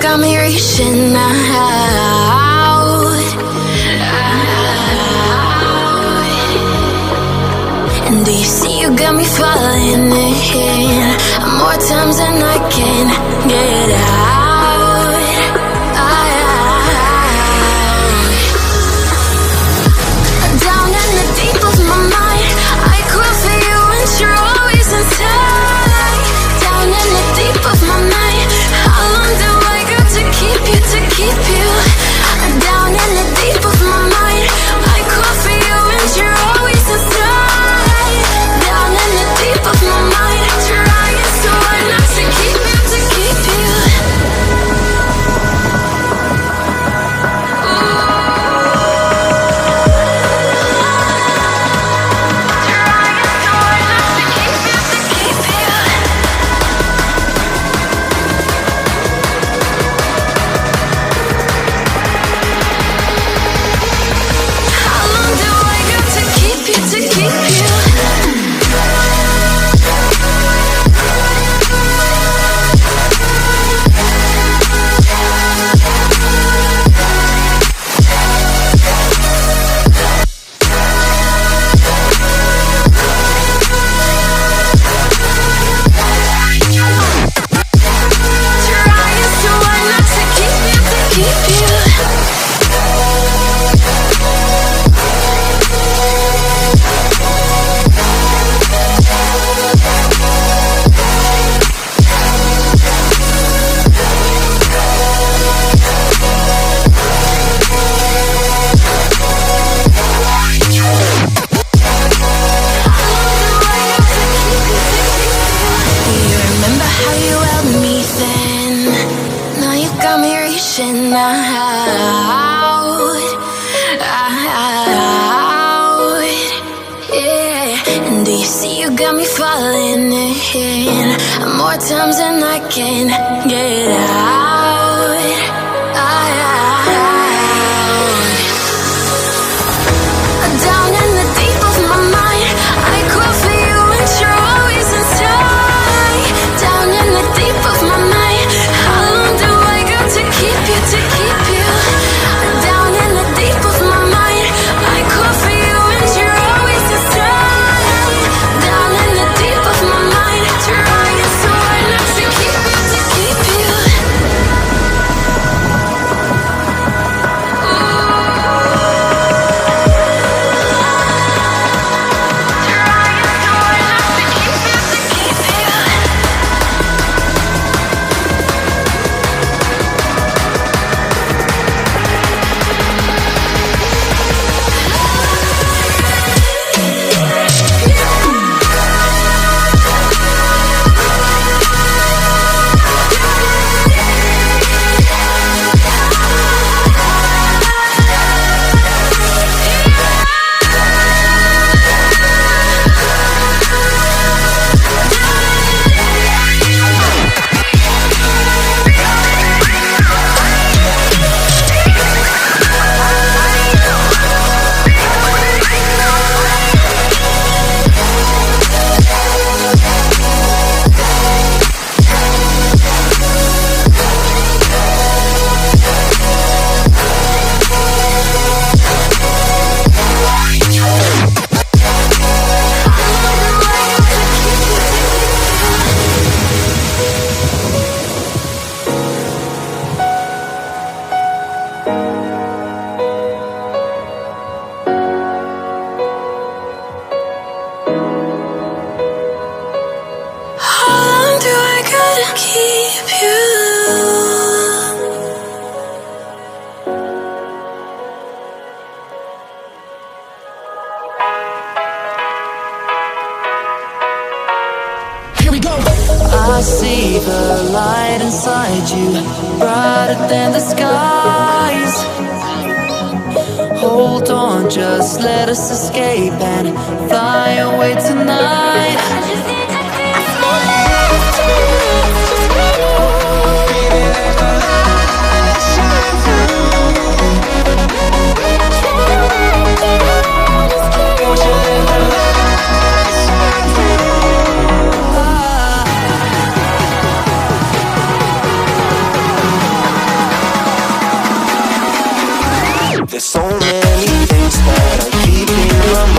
got me reaching out. And do you see you got me falling in more times than I can get out. Down in the deep of my mind, I crawl for you and you're always inside. Down in the deep of my mind, how long do I got to keep you, to keep you? Down in the deep of my mind, I crawl for you and you're always inside. Down in the deep of my mind, trying so hard not to keep you, to keep you. More times than I can get out. Down in the deep of my mind, I crawl for you and you're always inside. Down in the deep of my mind, how long do I got to keep you, to keep you? Down in the deep of my mind, I crawl for you and you're always inside. Down in the deep of my mind, trying so hard not to keep you, to keep you. Keep you. Here we go. I see the light inside you, brighter than the skies. Hold on, just let us escape and fly away tonight. So many things that I keep in my